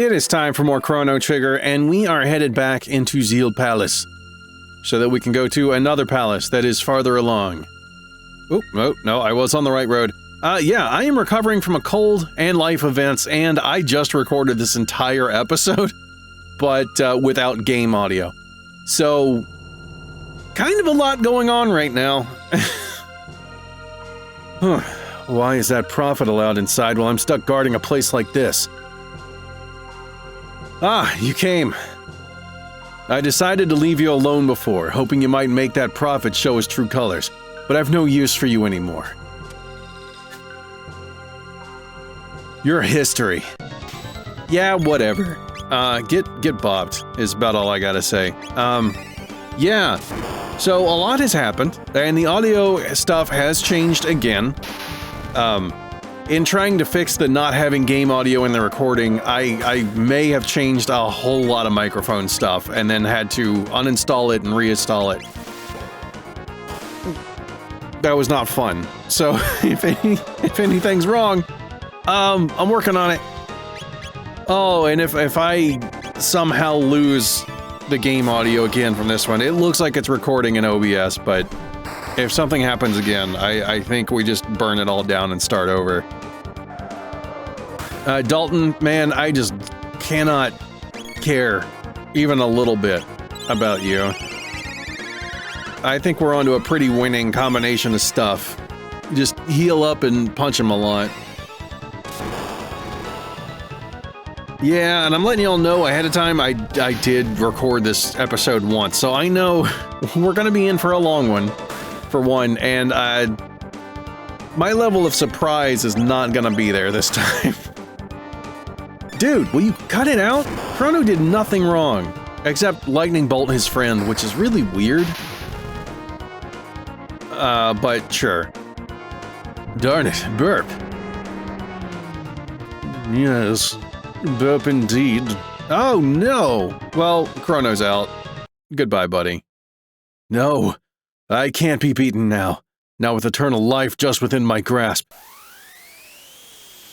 It is time for more Chrono Trigger, and we are headed back into Zeal Palace, so that we can go to another palace that is farther along. Oh, no, I was on the right road. Yeah, I am recovering from a cold and life events, and I just recorded this entire episode, but without game audio. So, kind of a lot going on right now. Why is that prophet allowed inside while I'm stuck guarding a place like this? Ah, you came. I decided to leave you alone before, hoping you might make that prophet show his true colors, but I've no use for you anymore. You're history. Yeah, whatever. Get bopped is about all I gotta say. Yeah. So a lot has happened, and the audio stuff has changed again. In trying to fix the not having game audio in the recording, I may have changed a whole lot of microphone stuff and then had to uninstall it and reinstall it. That was not fun. So if anything's wrong, I'm working on it. Oh, and if I somehow lose the game audio again from this one, it looks like it's recording in OBS, but if something happens again, I think we just burn it all down and start over. Dalton, man, I just cannot care even a little bit about you. I think we're onto a pretty winning combination of stuff. Just heal up and punch him a lot. Yeah, and I'm letting y'all know ahead of time, I did record this episode once, so I know we're gonna be in for a long one, for one, and my level of surprise is not gonna be there this time. Dude, will you cut it out? Crono did nothing wrong, except lightning bolt his friend, which is really weird. But sure. Darn it, burp. Yes, burp indeed. Oh no! Well, Crono's out. Goodbye, buddy. No, I can't be beaten now. Now with eternal life just within my grasp.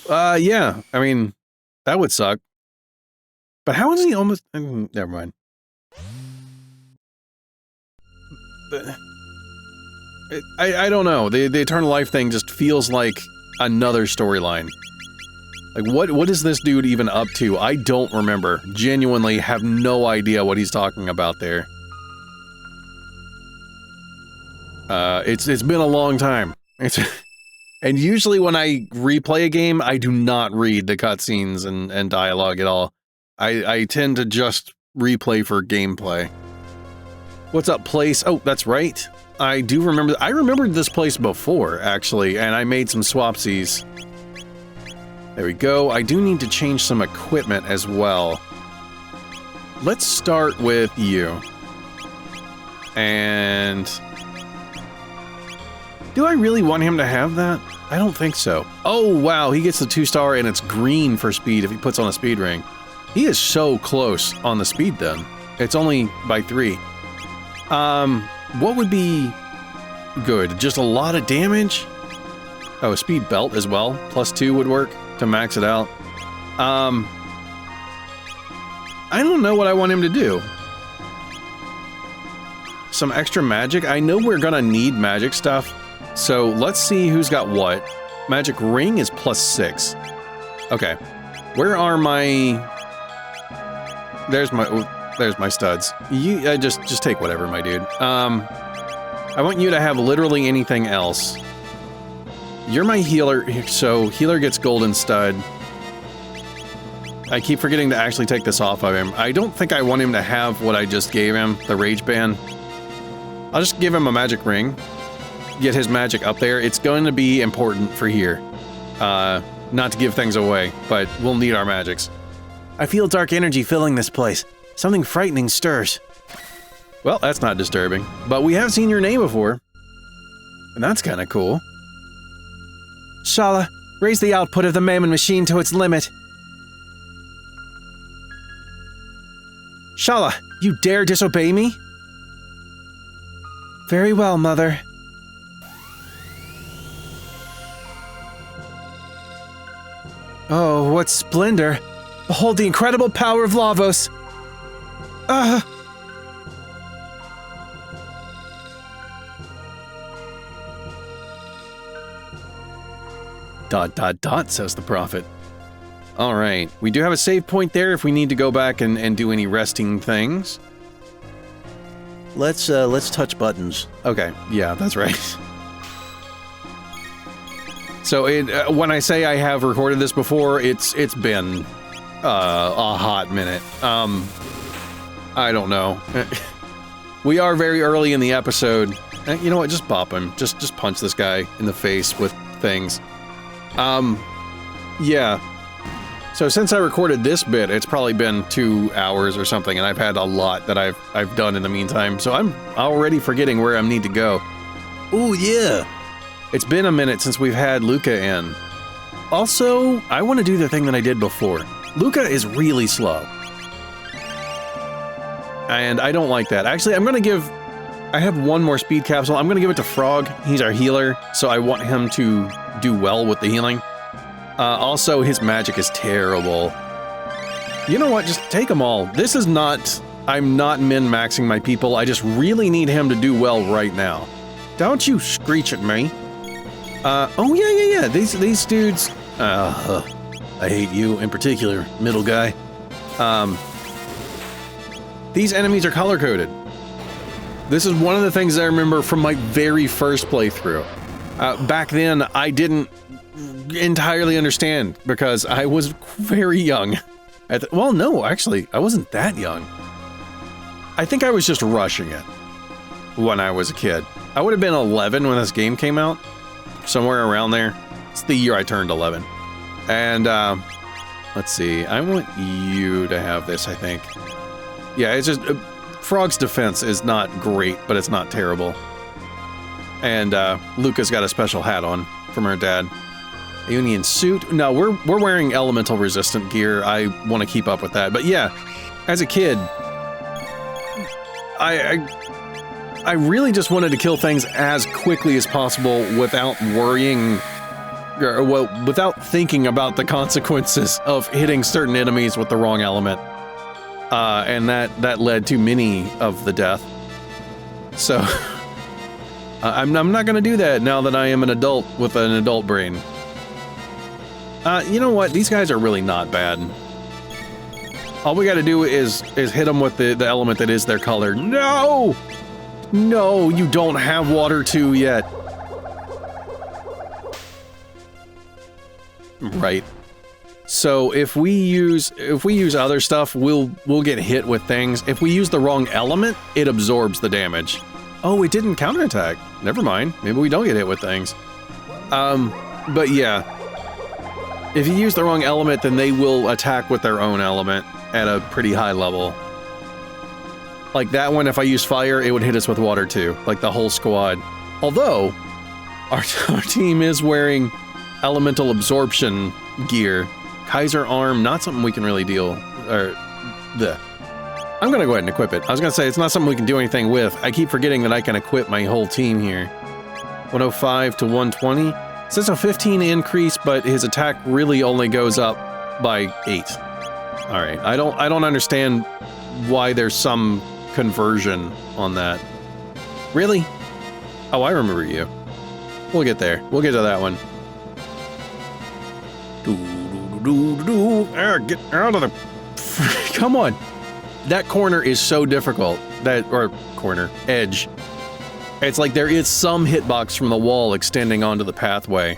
Yeah, I mean, that would suck. But how is he almost... never mind. I don't know. The eternal life thing just feels like another storyline. Like, what is this dude even up to? I don't remember. Genuinely have no idea what he's talking about there. It's been a long time. And usually when I replay a game, I do not read the cutscenes and dialogue at all. I tend to just replay for gameplay. What's up, place? Oh, that's right. I do remember. I remembered this place before, actually, and I made some swapsies. There we go. I do need to change some equipment as well. Let's start with you. And... do I really want him to have that? I don't think so. Oh, wow, he gets the 2-star and it's green for speed if he puts on a speed ring. He is so close on the speed then. It's only by 3. What would be good? Just a lot of damage? Oh, a speed belt as well. +2 would work to max it out. I don't know what I want him to do. Some extra magic? I know we're gonna need magic stuff. So let's see who's got what. Magic ring is +6. Okay. Where are my... There's my studs. You just take whatever, my dude. I want you to have literally anything else. You're my healer, so healer gets golden stud. I keep forgetting to actually take this off of him. I don't think I want him to have what I just gave him, the rage band. I'll just give him a magic ring. Get his magic up there. It's going to be important for here. Not to give things away, but we'll need our magics. I feel dark energy filling this place. Something frightening stirs. Well, that's not disturbing, but we have seen your name before. And that's kind of cool. Shala, raise the output of the Mammon Machine to its limit. Shala, you dare disobey me? Very well, Mother. Oh, what splendor! Behold the incredible power of Lavos. Dot, dot, dot, says the prophet. All right, we do have a save point there if we need to go back and do any resting things. Let's touch buttons. Okay, yeah, that's right. So when I say I have recorded this before, it's been a hot minute. I don't know. We are very early in the episode. You know what? Just bop him. Just punch this guy in the face with things. Yeah. So since I recorded this bit, it's probably been 2 hours or something, and I've had a lot that I've done in the meantime. So I'm already forgetting where I need to go. Ooh, yeah. It's been a minute since we've had Luca in. Also, I want to do the thing that I did before. Luca is really slow. And I don't like that. Actually, I have one more speed capsule. I'm going to give it to Frog. He's our healer, so I want him to do well with the healing. Also, his magic is terrible. You know what? Just take them all. This is not... I'm not min-maxing my people. I just really need him to do well right now. Don't you screech at me. Oh, yeah. These dudes... I hate you in particular, middle guy. These enemies are color-coded. This is one of the things I remember from my very first playthrough. Back then, I didn't entirely understand because I was very young. Well, no, actually, I wasn't that young. I think I was just rushing it when I was a kid. I would have been 11 when this game came out, somewhere around there. It's the year I turned 11. And, let's see, I want you to have this, I think. Yeah, it's just, Frog's defense is not great, but it's not terrible. And, Luca's got a special hat on from her dad. A Union suit? No, we're wearing elemental resistant gear. I want to keep up with that. But yeah, as a kid, I really just wanted to kill things as quickly as possible without worrying, or well, without thinking about the consequences of hitting certain enemies with the wrong element. And that led to many of the death. So, I'm not going to do that now that I am an adult with an adult brain. You know what? These guys are really not bad. All we gotta do is hit them with the element that is their color. No! No, you don't have water 2 yet. Right. So if we use other stuff, we'll get hit with things. If we use the wrong element, it absorbs the damage. Oh, it didn't counterattack. Never mind. Maybe we don't get hit with things. But yeah. If you use the wrong element, then they will attack with their own element at a pretty high level. Like that one, if I use fire, it would hit us with water too, like the whole squad. Although, our team is wearing elemental absorption gear. Kaiser arm, not something we can really deal, or I'm gonna go ahead and equip it. I was gonna say, it's not something we can do anything with. I keep forgetting that I can equip my whole team here. 105 to 120. So it's a 15 increase, but his attack really only goes up by 8. All right, I don't understand why there's some conversion on that. Really? Oh, I remember you. We'll get there. We'll get to that one. Get out of the... Come on. That corner is so difficult. Edge. It's like there is some hitbox from the wall extending onto the pathway,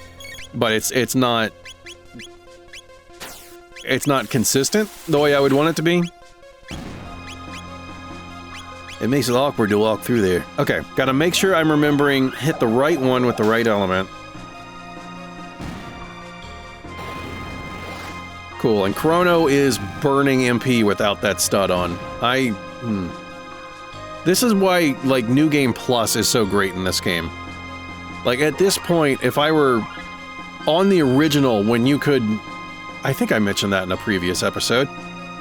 but it's not consistent the way I would want it to be. It makes it awkward to walk through there. Okay, gotta make sure I'm remembering hit the right one with the right element. Cool, and Chrono is burning MP without that stud on. This is why, like, New Game Plus is so great in this game. Like, at this point, if I were on the original, when you could... I think I mentioned that in a previous episode.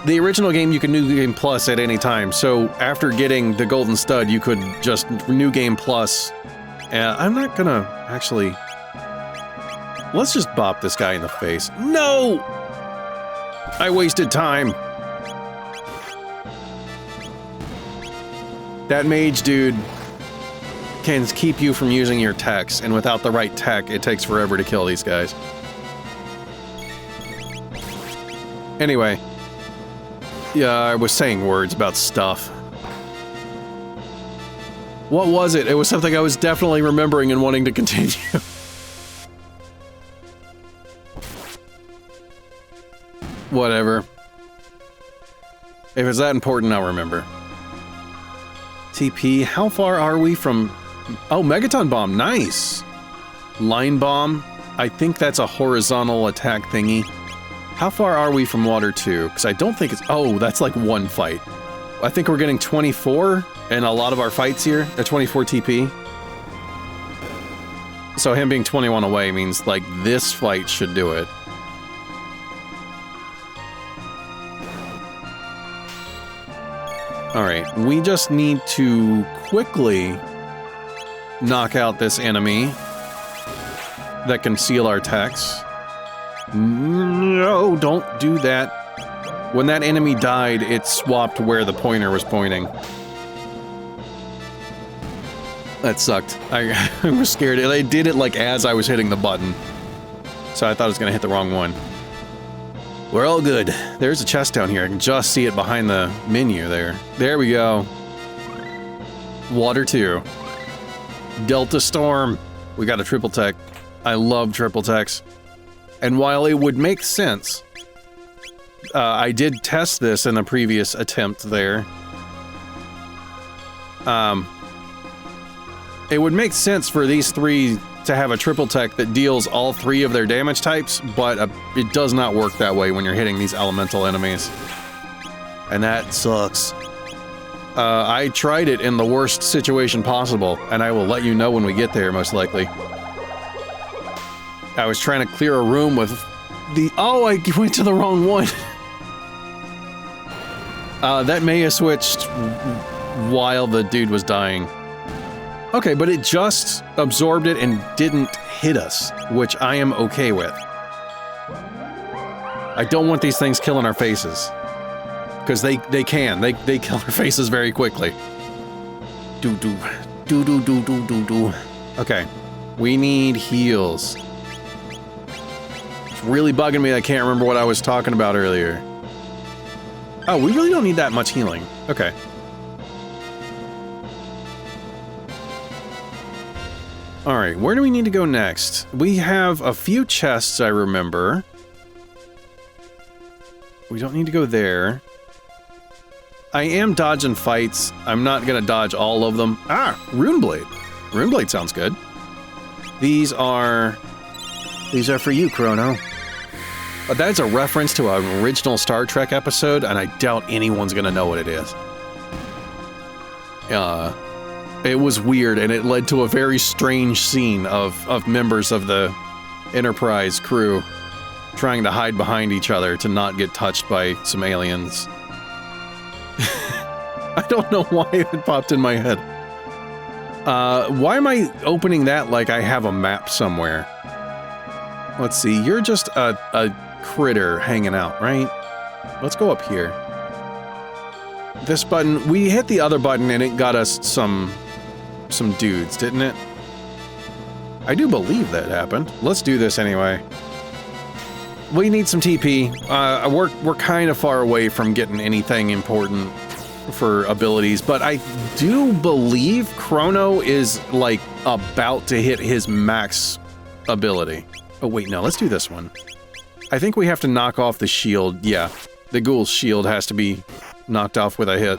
The original game, you could New Game Plus at any time, so after getting the Golden Stud, you could just New Game Plus. And I'm not gonna, actually... Let's just bop this guy in the face. No! I wasted time. That mage dude can keep you from using your techs, and without the right tech, it takes forever to kill these guys. Anyway. Yeah, I was saying words about stuff. What was it? It was something I was definitely remembering and wanting to continue. Whatever. If it's that important, I'll remember. TP, how far are we from... Oh, Megaton Bomb, nice! Line Bomb, I think that's a horizontal attack thingy. How far are we from Water 2? Because I don't think it's... Oh, that's like one fight. I think we're getting 24 in a lot of our fights here. 24 TP. So him being 21 away means, like, this fight should do it. Alright, we just need to quickly knock out this enemy that can seal our techs. No, don't do that. When that enemy died, it swapped where the pointer was pointing. That sucked. I was scared. It did it like as I was hitting the button. So I thought I was gonna hit the wrong one. We're all good. There's a chest down here. I can just see it behind the menu there. There we go. Water 2. Delta Storm. We got a triple tech. I love triple techs. And while it would make sense, I did test this in a previous attempt there. It would make sense for these three to have a triple tech that deals all three of their damage types, but it does not work that way when you're hitting these elemental enemies. And that sucks. I tried it in the worst situation possible, and I will let you know when we get there, most likely. I was trying to clear a room with the... Oh, I went to the wrong one! That may have switched while the dude was dying. Okay, but it just absorbed it and didn't hit us, which I am okay with. I don't want these things killing our faces. Because they can. They kill our faces very quickly. Do-do. Do-do-do-do-do-do. Okay. We need heals. It's really bugging me that I can't remember what I was talking about earlier. Oh, we really don't need that much healing. Okay. Alright, where do we need to go next? We have a few chests, I remember. We don't need to go there. I am dodging fights. I'm not gonna dodge all of them. Ah! Runeblade. Runeblade sounds good. These are for you, Chrono. That's a reference to an original Star Trek episode, and I doubt anyone's gonna know what it is. It was weird, and it led to a very strange scene of members of the Enterprise crew trying to hide behind each other to not get touched by some aliens. I don't know why it popped in my head. Why am I opening that like I have a map somewhere? Let's see, you're just a critter hanging out, right? Let's go up here. This button, we hit the other button and it got us some dudes, didn't it? I do believe that happened. Let's do this anyway. We need some TP. We're kind of far away from getting anything important for abilities, but I do believe Chrono is, like, about to hit his max ability. Oh, wait, no, let's do this one. I think we have to knock off the shield. Yeah, the ghoul's shield has to be knocked off with a hit.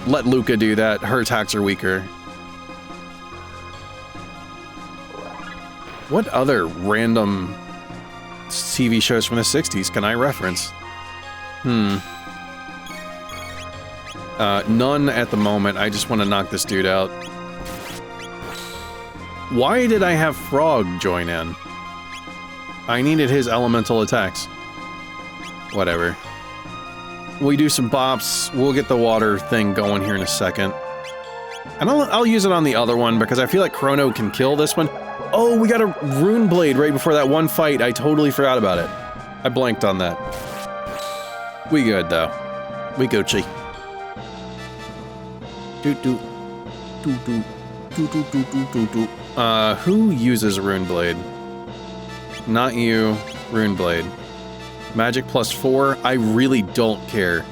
Let Luca do that. Her attacks are weaker. What other random TV shows from the 60s can I reference? None at the moment. I just want to knock this dude out. Why did I have Frog join in? I needed his elemental attacks. Whatever. We do some bops. We'll get the water thing going here in a second. And I'll use it on the other one because I feel like Chrono can kill this one. Oh, we got a rune blade right before that one fight. I totally forgot about it. I blanked on that. We good, though. We Gucci. Who uses Rune Blade? Not you. Rune Blade. Magic +4. I really don't care.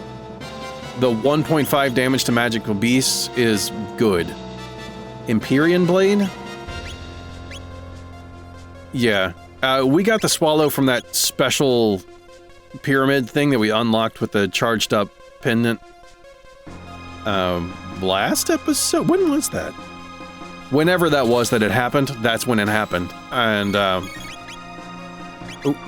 The 1.5 damage to magical beasts is good. Empyrean Blade? Yeah. We got the Swallow from that special pyramid thing that we unlocked with the charged up pendant. Last episode? When was that? Whenever that was that it happened, that's when it happened. And, oh,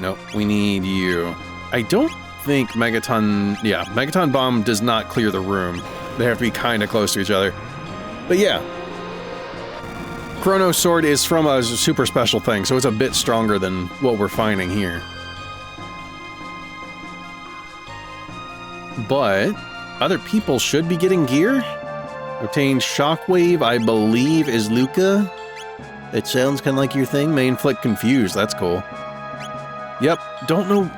no, we need you. I don't think Megaton... Yeah, Megaton Bomb does not clear the room. They have to be kind of close to each other. But yeah. Chrono Sword is from a super special thing, so it's a bit stronger than what we're finding here. But other people should be getting gear. Obtain Shockwave, I believe, is Luca. It sounds kind of like your thing. May inflict confuse, that's cool. Yep, don't know...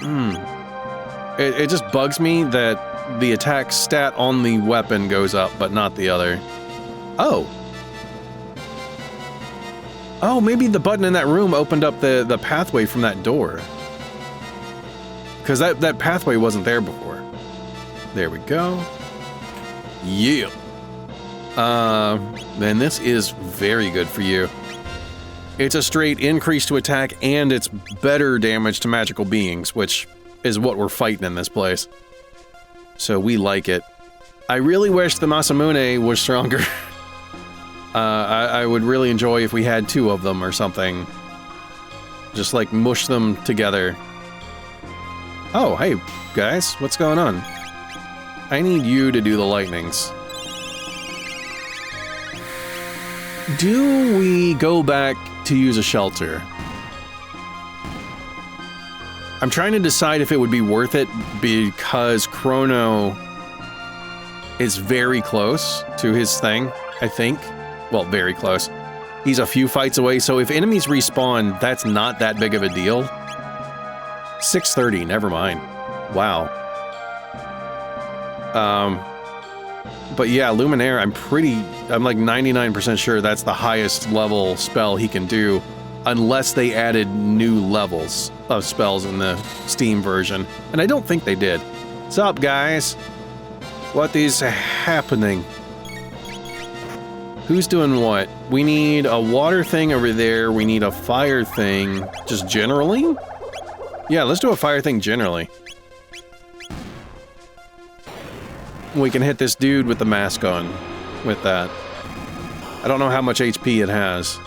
It just bugs me that the attack stat on the weapon goes up, but not the other. Oh. Oh, maybe the button in that room opened up the pathway from that door. Because that pathway wasn't there before. There we go. Yeah. Then this is very good for you. It's a straight increase to attack, and it's better damage to magical beings, which is what we're fighting in this place. So we like it. I really wish the Masamune was stronger. I would really enjoy if we had 2 of them or something. Just like mush them together. Oh, hey, guys, what's going on? I need you to do the lightnings. Do we go back to use a shelter? I'm trying to decide if it would be worth it because Crono is very close to his thing, I think. Well, very close. He's a few fights away, so if enemies respawn, that's not that big of a deal. 630, never mind. Wow. But yeah, Luminaire, I'm like 99% sure that's the highest level spell he can do, unless they added new levels of spells in the Steam version. And I don't think they did. What's up, guys? What is happening? Who's doing what? We need a water thing over there. We need a fire thing. Just generally? Yeah, let's do a fire thing generally. We can hit this dude with the mask on with that. I don't know how much HP it has.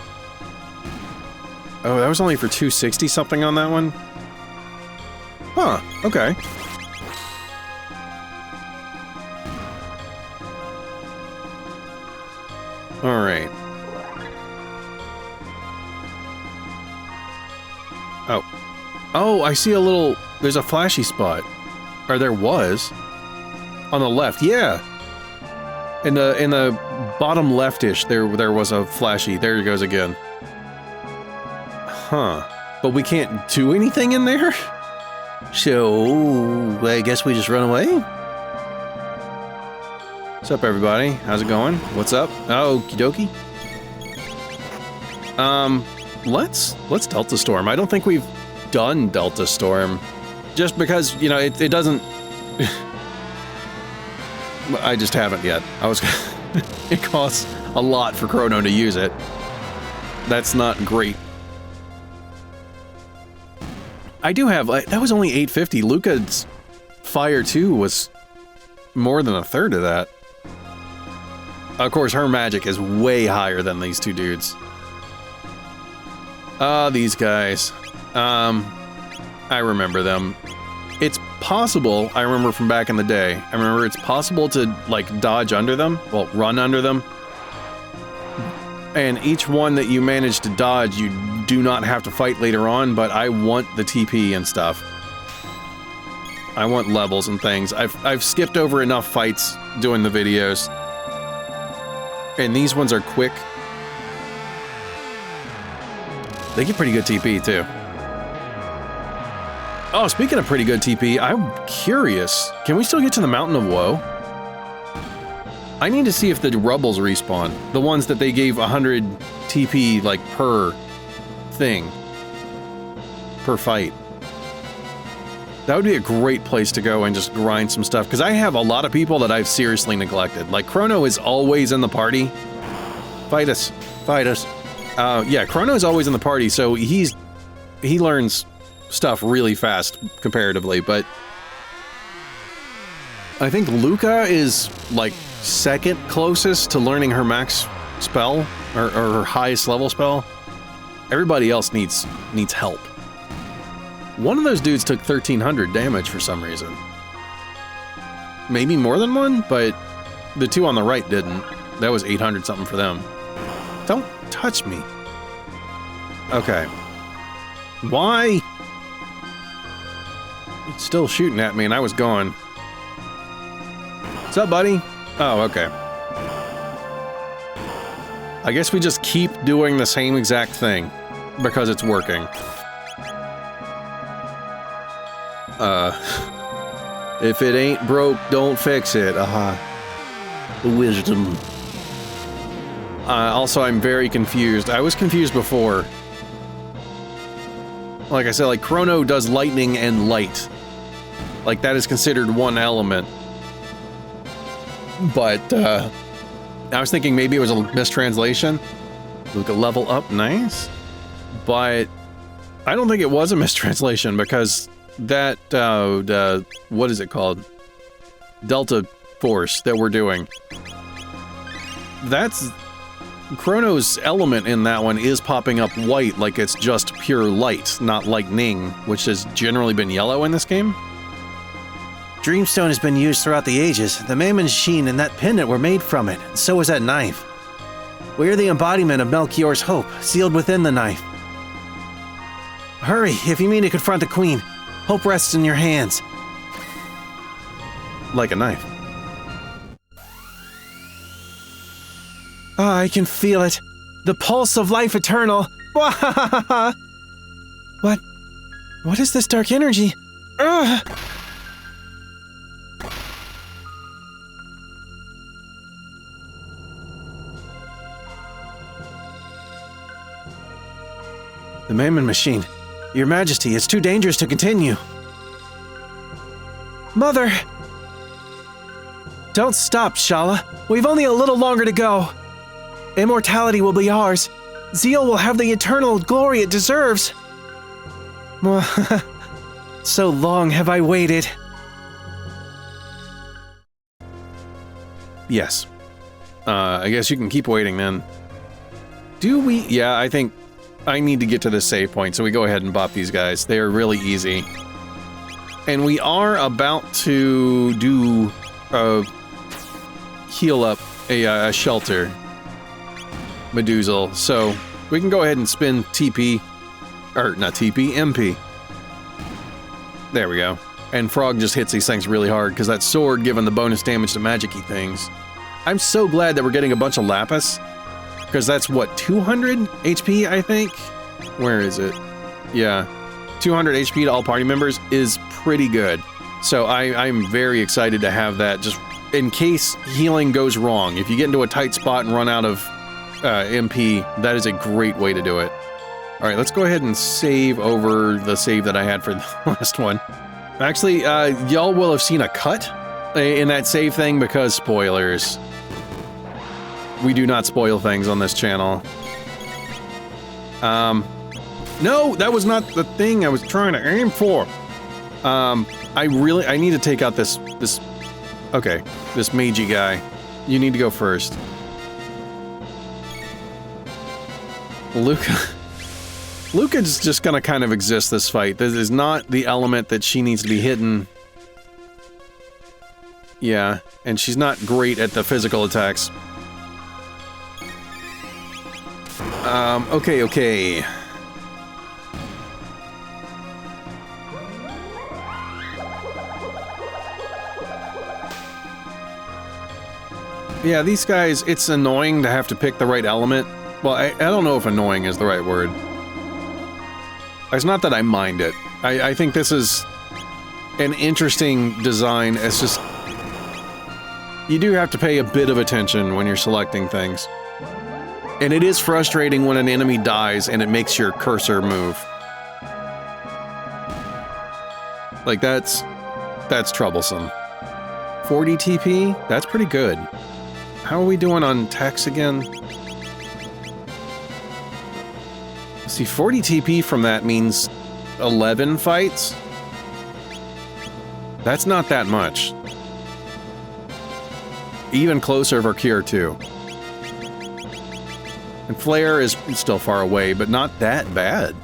Oh, that was only for 260 something on that one? Huh, okay. Alright. Oh. Oh, I see a little... There's a flashy spot. Or there was. On the left, yeah. In the bottom leftish, there was a flashy. There it goes again. Huh. But we can't do anything in there? So, I guess we just run away? What's up, everybody? How's it going? What's up? Oh, okie dokie. Let's Delta Storm. I don't think we've done Delta Storm. Just because, you know, it doesn't... I just haven't yet. It costs a lot for Chrono to use it. That's not great. I do have... that was only 850. Luca's Fire 2 was more than a third of that. Of course, her magic is way higher than these two dudes. These guys. I remember them. It's possible, I remember from back in the day, I remember it's possible to, like, dodge under them, well, run under them. And each one that you manage to dodge, you do not have to fight later on, but I want the TP and stuff. I want levels and things. I've skipped over enough fights doing the videos. And these ones are quick. They get pretty good TP, too. Oh, speaking of pretty good TP, I'm curious. Can we still get to the Mountain of Woe? I need to see if the Rubbles respawn. The ones that they gave 100 TP, like, per thing. Per fight. That would be a great place to go and just grind some stuff, because I have a lot of people that I've seriously neglected. Like, Chrono is always in the party. Fight us. Fight us. Yeah, Chrono is always in the party, so he learns stuff really fast, comparatively, but I think Luca is, like, second closest to learning her max spell, or her highest level spell. Everybody else needs help. One of those dudes took 1,300 damage for some reason. Maybe more than one, but the two on the right didn't. That was 800 something for them. Don't touch me. Okay. Why? It's still shooting at me and I was gone. What's up, buddy? Oh, okay. I guess we just keep doing the same exact thing because it's working. If it ain't broke, don't fix it. Wisdom. Also, I'm very confused. I was confused before. Like I said, like, Crono does lightning and light. Like, that is considered one element. But, I was thinking maybe it was a mistranslation. Look, a level up, nice. But I don't think it was a mistranslation, because that, what is it called? Delta Force that we're doing. That's... Chrono's element in that one is popping up white, like it's just pure light, not lightning, which has generally been yellow in this game. Dreamstone has been used throughout the ages. The Mammon Machin and that pendant were made from it, and so was that knife. We are the embodiment of Melchior's hope, sealed within the knife. Hurry, if you mean to confront the Queen. Hope rests in your hands. Like a knife. I can feel it. The pulse of life eternal. What is this dark energy? Ugh. The Mammon Machin. Your Majesty, it's too dangerous to continue. Mother! Don't stop, Shala. We've only a little longer to go. Immortality will be ours. Zeal will have the eternal glory it deserves. So long have I waited. Yes. I guess you can keep waiting then. Do we? Yeah, I think I need to get to this save point, so we go ahead and bop these guys. They are really easy. And we are about to do heal up a shelter. Medusal, so we can go ahead and spin TP, or not TP, MP. There we go. And Frog just hits these things really hard, because that sword giving the bonus damage to magic-y things. I'm so glad that we're getting a bunch of Lapis, because that's, what, 200 HP, I think? Where is it? Yeah. 200 HP to all party members is pretty good. So I'm very excited to have that, just in case healing goes wrong. If you get into a tight spot and run out of MP, that is a great way to do it. Alright, let's go ahead and save over the save that I had for the last one. Actually, y'all will have seen a cut in that save thing because spoilers. We do not spoil things on this channel. No, that was not the thing I was trying to aim for. I need to take out this magey guy. You need to go first. Luca's just gonna kind of exist this fight. This is not the element that she needs to be hitting. Yeah, and she's not great at the physical attacks. Okay. Yeah, these guys, it's annoying to have to pick the right element. Well, I don't know if annoying is the right word. It's not that I mind it. I think this is an interesting design. It's just... You do have to pay a bit of attention when you're selecting things. And it is frustrating when an enemy dies and it makes your cursor move. Like, that's troublesome. 40 TP? That's pretty good. How are we doing on tax again? See, 40 TP from that means 11 fights? That's not that much. Even closer for Cure 2. And Flare is still far away, but not that bad,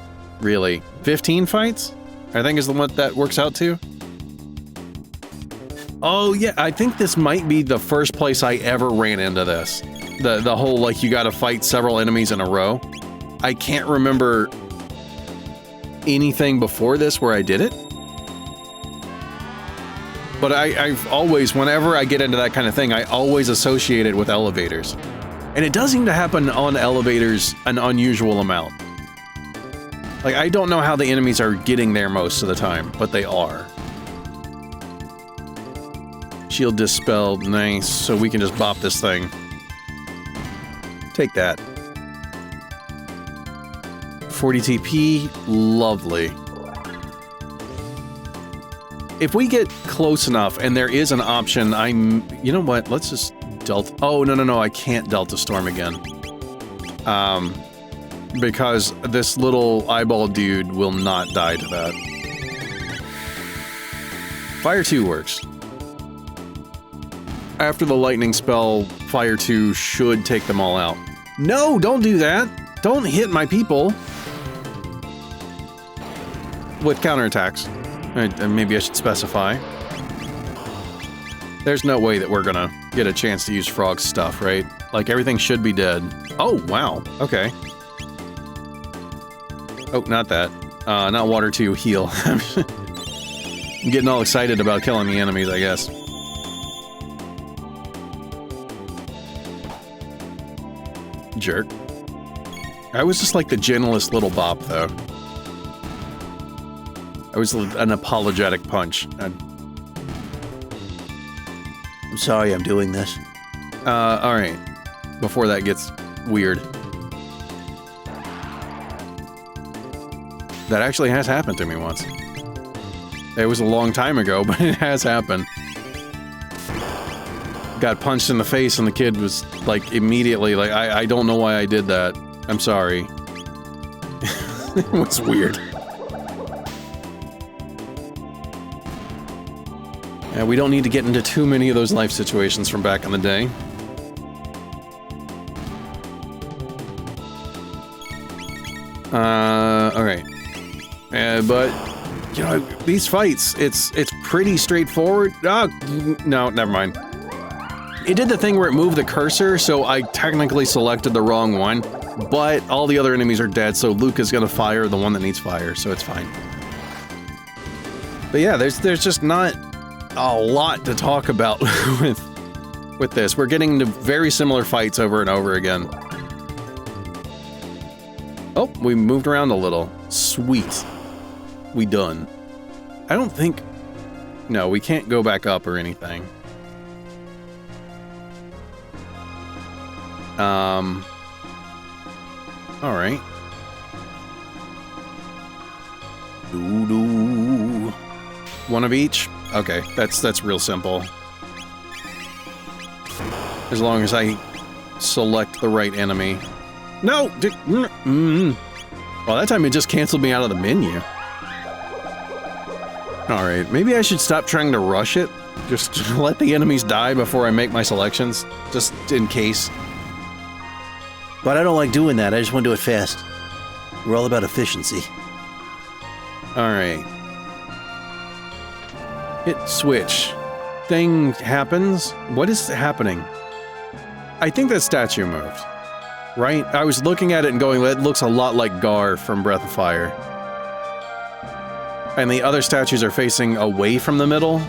really. 15 fights? I think is the one that works out to. Oh yeah, I think this might be the first place I ever ran into this. The whole, like, you gotta fight several enemies in a row. I can't remember anything before this where I did it. But I've always, whenever I get into that kind of thing, I always associate it with elevators. And it does seem to happen on elevators an unusual amount. Like, I don't know how the enemies are getting there most of the time, but they are. Shield dispelled, nice, so we can just bop this thing. Take that. 40 TP, lovely. If we get close enough and there is an option, you know what, let's just Delta... Oh, no, I can't Delta Storm again. Because this little eyeball dude will not die to that. Fire 2 works. After the lightning spell, Fire 2 should take them all out. No, don't do that! Don't hit my people! With counterattacks. Maybe I should specify. There's no way that we're gonna get a chance to use Frog's stuff, right? Like, everything should be dead. Oh, wow. Okay. Oh, not that. Not water 2, heal. I'm getting all excited about killing the enemies, I guess. Jerk. I was just like the gentlest little bop, though. I was an apologetic punch. I'm sorry I'm doing this. Alright. Before that gets weird. That actually has happened to me once. It was a long time ago, but it has happened. Got punched in the face and the kid was, like, immediately like, I don't know why I did that. I'm sorry. It was weird. Yeah, we don't need to get into too many of those life situations from back in the day. Alright. But, you know, these fights, it's pretty straightforward. Oh, no, never mind. It did the thing where it moved the cursor, so I technically selected the wrong one, but all the other enemies are dead, so Luke is gonna fire the one that needs fire, so it's fine. But yeah, there's just not a lot to talk about with this. We're getting into very similar fights over and over again. Oh, we moved around a little. Sweet. We done. I don't think... No, we can't go back up or anything. Alright. Doo-doo. One of each? Okay, that's real simple. As long as I select the right enemy. No! Well, that time it just canceled me out of the menu. Alright, maybe I should stop trying to rush it. Just let the enemies die before I make my selections. Just in case. But I don't like doing that, I just want to do it fast. We're all about efficiency. Alright. Hit switch. Thing happens? What is happening? I think that statue moved. Right? I was looking at it and going, that looks a lot like Gar from Breath of Fire. And the other statues are facing away from the middle.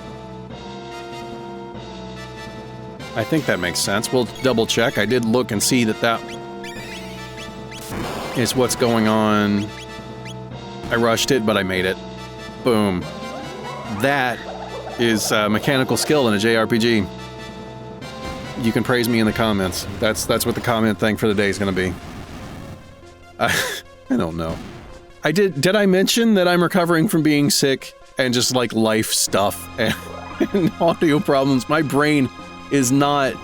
I think that makes sense. We'll double check. I did look and see that is what's going on. I rushed it, but I made it. Boom. That is mechanical skill in a JRPG. You can praise me in the comments. That's what the comment thing for the day is going to be. I don't know. Did I mention that I'm recovering from being sick and just like life stuff and audio problems? My brain is not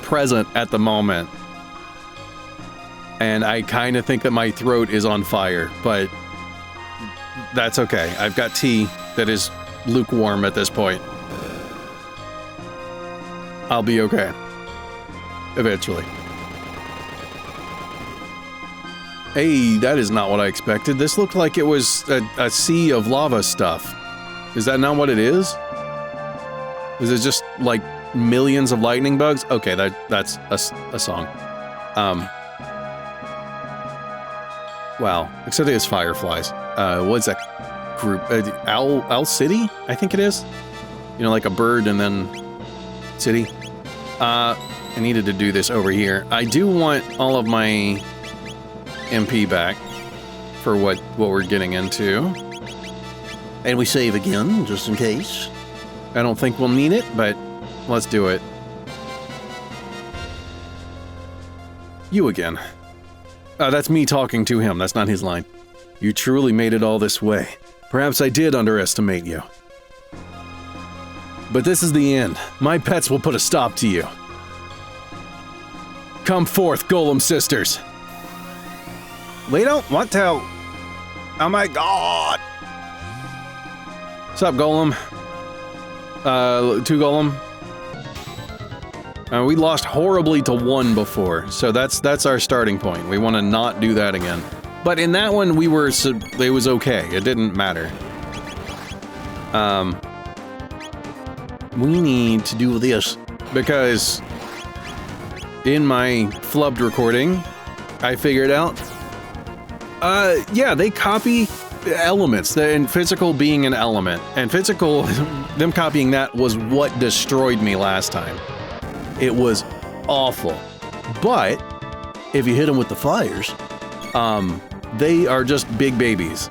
present at the moment. And I kind of think that my throat is on fire, but that's okay. I've got tea that is lukewarm at this point. I'll be okay. Eventually. Hey, that is not what I expected. This looked like it was a sea of lava stuff. Is that not what it is? Is it just like millions of lightning bugs? Okay, that's a song. Wow. Except it is fireflies. What's that group? Owl City? I think it is. You know, like a bird and then city. I needed to do this over here. I do want all of my MP back for what we're getting into. And we save again, just in case. I don't think we'll need it, but let's do it. You again. That's me talking to him. That's not his line. You truly made it all this way. Perhaps I did underestimate you. But this is the end. My pets will put a stop to you. Come forth, Golem sisters. We don't want to. Oh my god. What's up, Golem? 2 Golem. We lost horribly to 1 before, so that's our starting point. We want to not do that again. But in that one, it was okay. It didn't matter. We need to do this. Because in my flubbed recording, I figured out, yeah, they copy elements, and physical being an element. And physical, them copying that was what destroyed me last time. It was awful. But if you hit them with the fires, they are just big babies.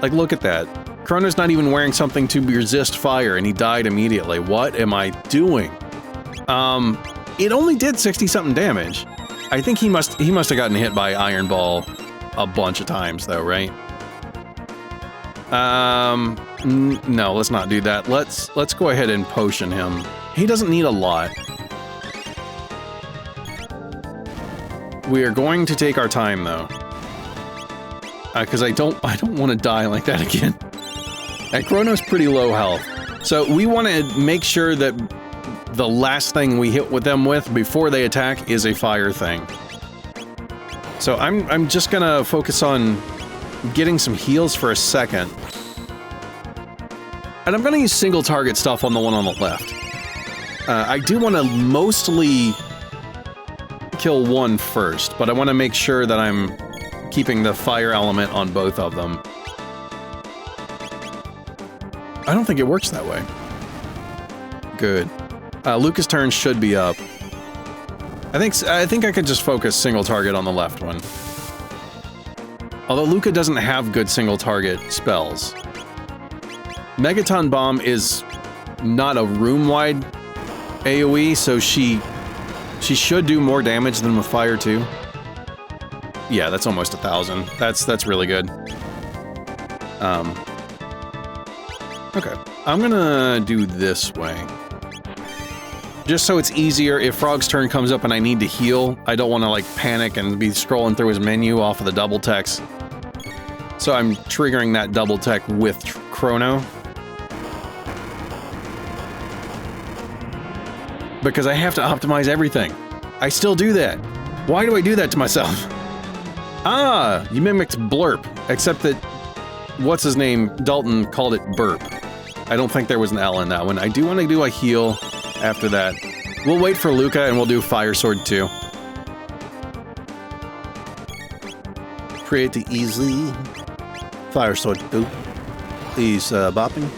Like, look at that. Chrono's not even wearing something to resist fire, and he died immediately. What am I doing? It only did 60-something damage. I think he must have gotten hit by Iron Ball a bunch of times, though, right? No, let's not do that. Let's go ahead and potion him. He doesn't need a lot. We are going to take our time, though. Because I don't want to die like that again. And Chrono's pretty low health. So we want to make sure that the last thing we hit with them with before they attack is a fire thing. So I'm just gonna focus on getting some heals for a second. And I'm gonna use single target stuff on the one on the left. I do want to mostly kill 1 first, but I want to make sure that I'm keeping the fire element on both of them. I don't think it works that way. Good. Luca's turn should be up. I think I could just focus single target on the left one. Although Luca doesn't have good single target spells. Megaton Bomb is not a room-wide AoE, so she should do more damage than with fire too. Yeah, that's almost 1,000. That's really good. Okay, I'm gonna do this way. Just so it's easier, if Frog's turn comes up and I need to heal, I don't want to like panic and be scrolling through his menu off of the double text. So I'm triggering that double tech with Chrono. Because I have to optimize everything. I still do that. Why do I do that to myself? Ah, you mimicked Blurp, except that, what's his name, Dalton called it Burp. I don't think there was an L in that one. I do want to do a heal after that. We'll wait for Luca and we'll do Fire Sword too. Pretty easy. Fire Sword 2. He's bopping.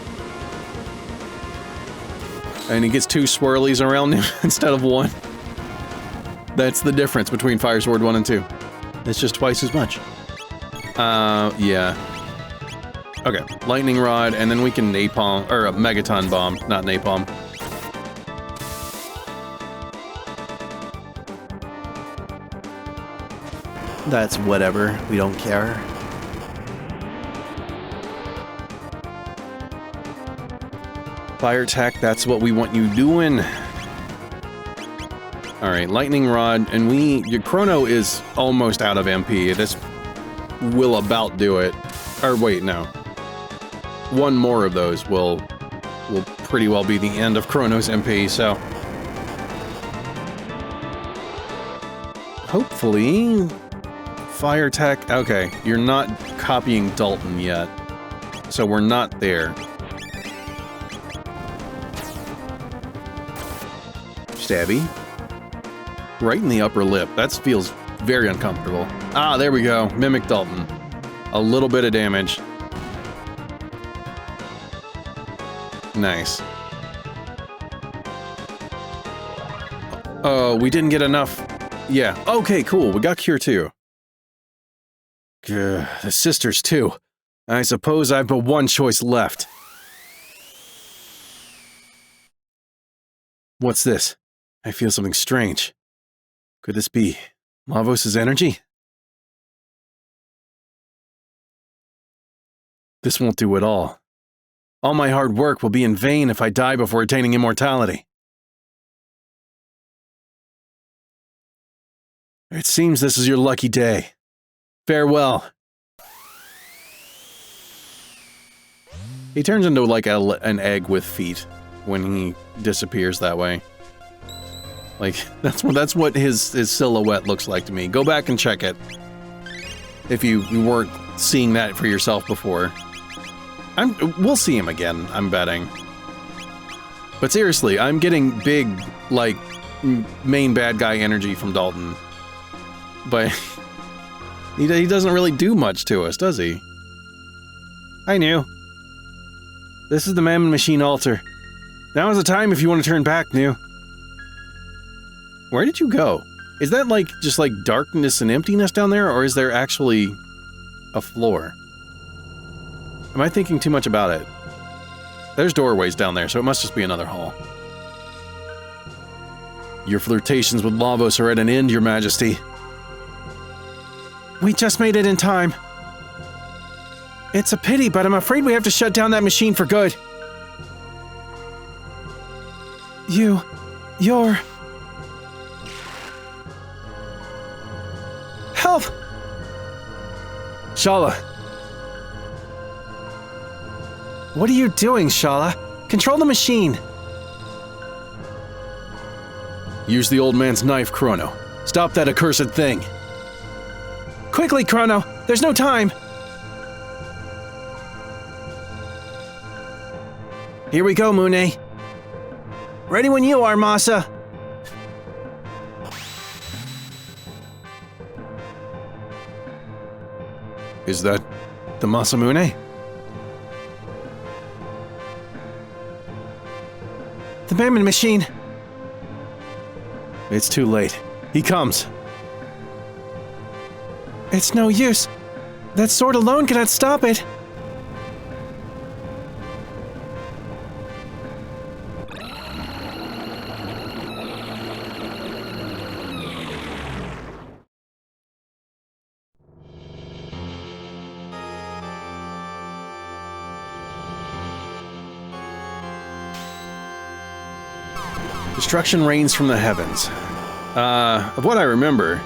And he gets 2 swirlies around him instead of 1. That's the difference between Fire Sword 1 and 2. It's just twice as much. Yeah. Okay, lightning rod, and then we can napalm, or a megaton bomb, not napalm. That's whatever. We don't care. Fire attack, that's what we want you doing. Alright, lightning rod, and your Chrono is almost out of MP. This will about do it. Or wait, no. One more of those will pretty well be the end of Chrono's MP, so... Hopefully... Fire attack, okay, you're not copying Dalton yet. So we're not there. Stabby. Right in the upper lip. That feels very uncomfortable. Ah, there we go. Mimic Dalton. A little bit of damage. Nice. Oh, we didn't get enough. Yeah. Okay, cool. We got Cure 2. The sisters, too. I suppose I've but one choice left. What's this? I feel something strange. Could this be Lavos' energy? This won't do at all. All my hard work will be in vain if I die before attaining immortality. It seems this is your lucky day. Farewell. He turns into like an egg with feet when he disappears that way. Like, that's what his silhouette looks like to me. Go back and check it. If you weren't seeing that for yourself before. We'll see him again, I'm betting. But seriously, I'm getting big, like, main bad guy energy from Dalton. But he doesn't really do much to us, does he? I knew. This is the Mammon Machine altar. Now is the time if you want to turn back, New. Where did you go? Is that like, just like darkness and emptiness down there, or is there actually a floor? Am I thinking too much about it? There's doorways down there, so it must just be another hall. Your flirtations with Lavos are at an end, Your Majesty. We just made it in time. It's a pity, but I'm afraid we have to shut down that machine for good. You're... Help! Shala. What are you doing, Shala? Control the machine. Use the old man's knife, Crono. Stop that accursed thing. Quickly, Crono! There's no time! Here we go, Mune. Ready when you are, Masa. Is that the Masamune? The Mammon Machine. It's too late. He comes. It's no use. That sword alone cannot stop it. Destruction rains from the heavens. Of what I remember...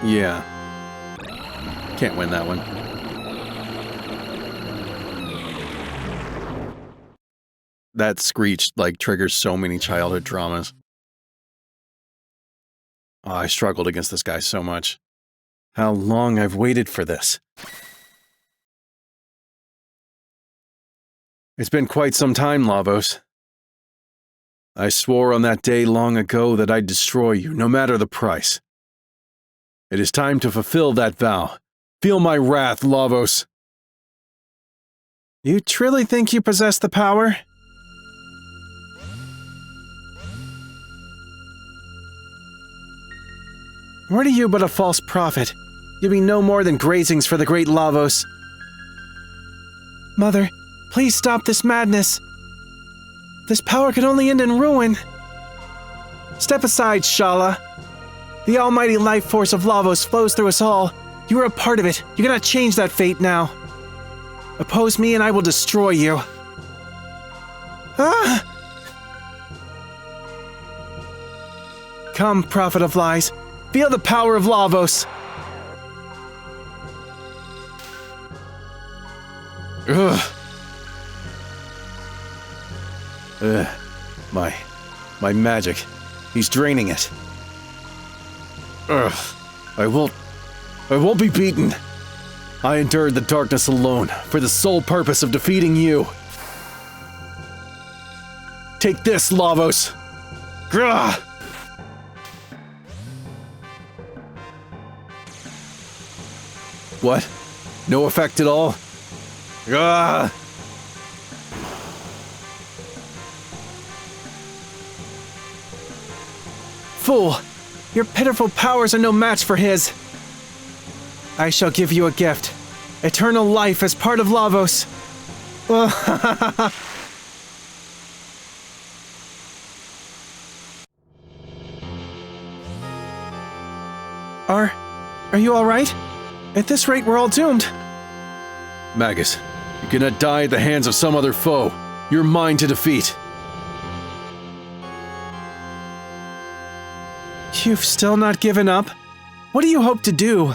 Yeah. Can't win that one. That screech, like, triggers so many childhood traumas. Oh, I struggled against this guy so much. How long I've waited for this. It's been quite some time, Lavos. I swore on that day long ago that I'd destroy you, no matter the price. It is time to fulfill that vow. Feel my wrath, Lavos. You truly think you possess the power? What are you but a false prophet? You be no more than grazings for the great Lavos. Mother, please stop this madness. This power could only end in ruin. Step aside, Shala. The almighty life force of Lavos flows through us all. You are a part of it. You cannot change that fate now. Oppose me and I will destroy you. Ah! Come, prophet of lies. Feel the power of Lavos. Ugh. My magic. He's draining it. Ugh. I won't be beaten. I endured the darkness alone for the sole purpose of defeating you. Take this, Lavos. Grah! What? No effect at all? Ah! Fool! Your pitiful powers are no match for his. I shall give you a gift. Eternal life as part of Lavos. Are you all right? At this rate, we're all doomed. Magus, you cannot die at the hands of some other foe. You're mine to defeat. You've still not given up? What do you hope to do?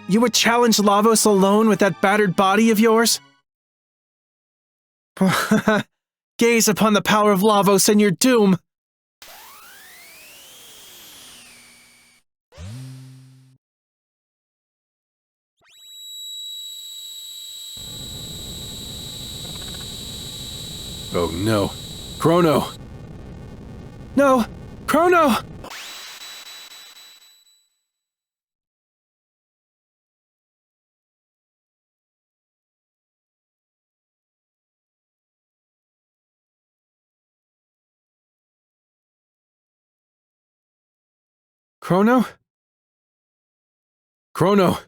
You would challenge Lavos alone with that battered body of yours? Gaze upon the power of Lavos and your doom! Oh no. Chrono! No! Crono! Chrono? Chrono!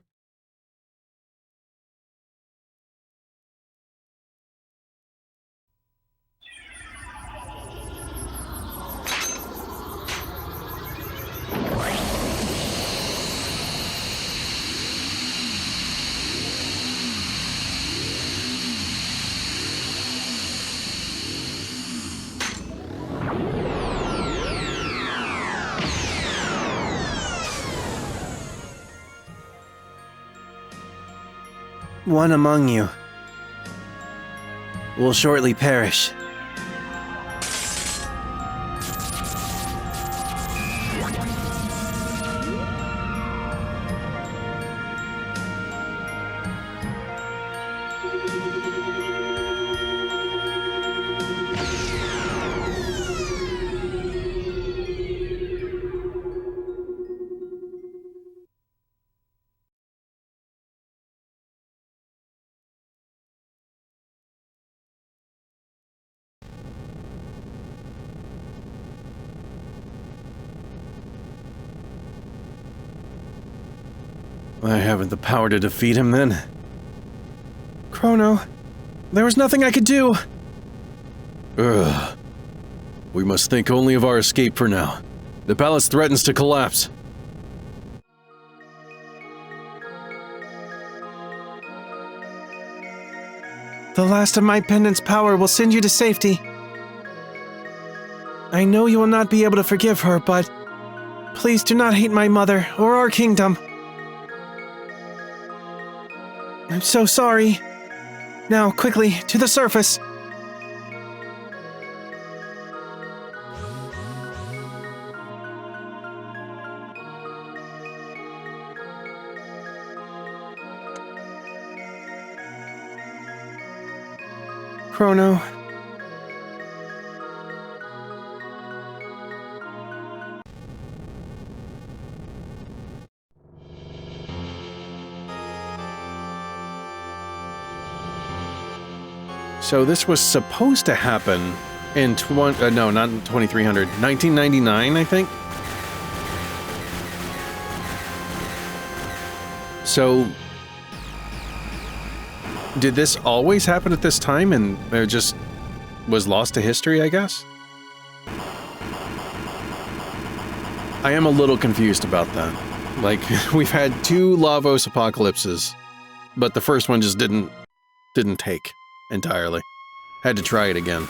One among you will shortly perish. I haven't the power to defeat him then. Crono, there was nothing I could do. Ugh. We must think only of our escape for now. The palace threatens to collapse. The last of my pendant's power will send you to safety. I know you will not be able to forgive her, but please do not hate my mother or our kingdom. I'm so sorry. Now, quickly, to the surface. Crono. So this was supposed to happen in no, not in 2300, 1999, I think. So Did this always happen at this time and it just was lost to history, I guess? I am a little confused about that. Like, we've had 2 Lavos apocalypses, but the first one just didn't take entirely. Had to try it again.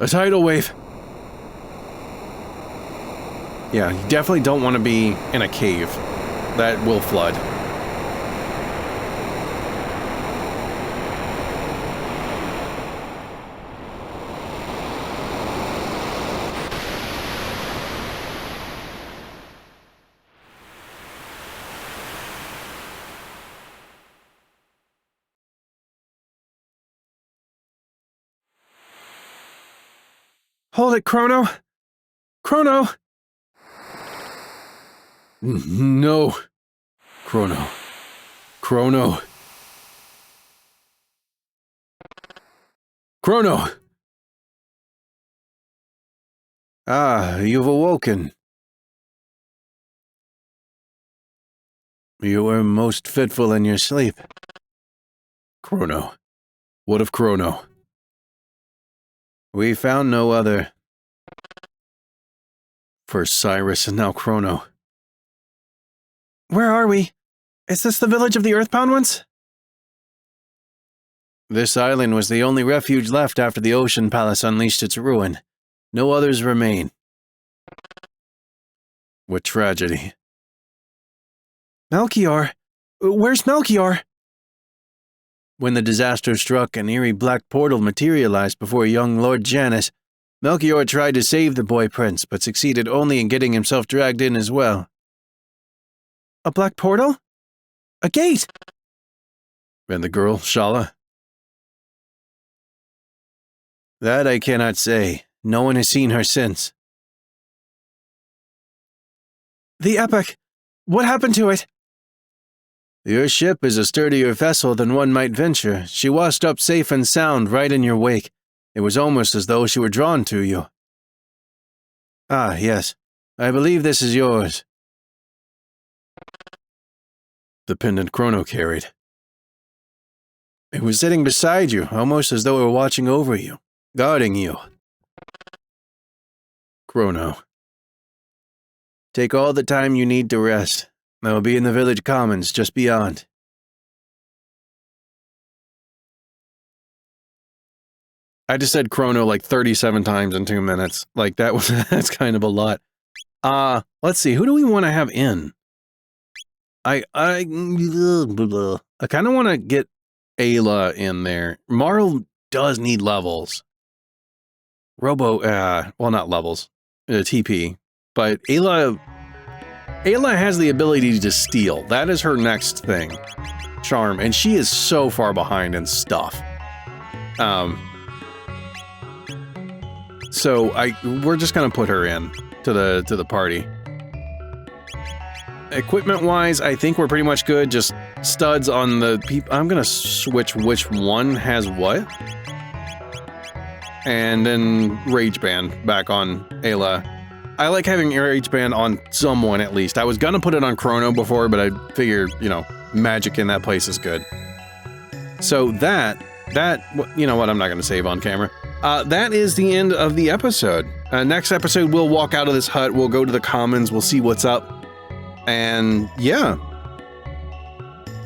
A tidal wave. Yeah, you definitely don't want to be in a cave. That will flood. Hold it, Chrono! Chrono! No. Crono. Crono. Crono! Ah, you've awoken. You were most fitful in your sleep. Crono. What of Crono? We found no other. First Cyrus and now Crono. Where are we? Is this the village of the Earthbound ones? This island was the only refuge left after the Ocean Palace unleashed its ruin. No others remain. What tragedy. Melchior? Where's Melchior? When the disaster struck, an eerie black portal materialized before young Lord Janus. Melchior tried to save the boy prince, but succeeded only in getting himself dragged in as well. A black portal? A gate! And the girl, Shala? That I cannot say. No one has seen her since. The Epic! What happened to it? Your ship is a sturdier vessel than one might venture. She washed up safe and sound right in your wake. It was almost as though she were drawn to you. Ah, yes. I believe this is yours. The pendant Crono carried. It was sitting beside you, almost as though it were watching over you, guarding you. Crono. Take all the time you need to rest. I will be in the village commons just beyond. I just said Crono like 37 times in 2 minutes. Like that's kind of a lot. Let's see, who do we want to have in? I kind of want to get Ayla in there. Marl does need levels. Well, not levels. TP. But Ayla has the ability to steal. That is her next thing. Charm. And she is so far behind in stuff. So we're just gonna put her in to the party. Equipment-wise, I think we're pretty much good. Just studs on the people. I'm gonna switch which one has what. And then Rage Band back on Ayla. I like having Rage Band on someone at least. I was gonna put it on Chrono before, but I figured, you know, magic in that place is good. So you know what, I'm not gonna save on camera. That is the end of the episode. Next episode, we'll walk out of this hut, we'll go to the commons, we'll see what's up. And yeah,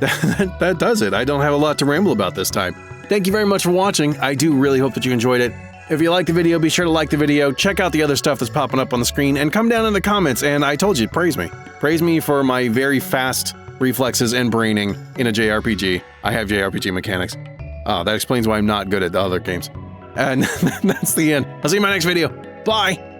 that does it. I don't have a lot to ramble about this time. Thank you very much for watching. I do really hope that you enjoyed it. If you liked the video, be sure to like the video, check out the other stuff that's popping up on the screen, and come down in the comments, and I told you, praise me. Praise me for my very fast reflexes and braining in a JRPG. I have JRPG mechanics. That explains why I'm not good at the other games. And that's the end. I'll see you in my next video. Bye!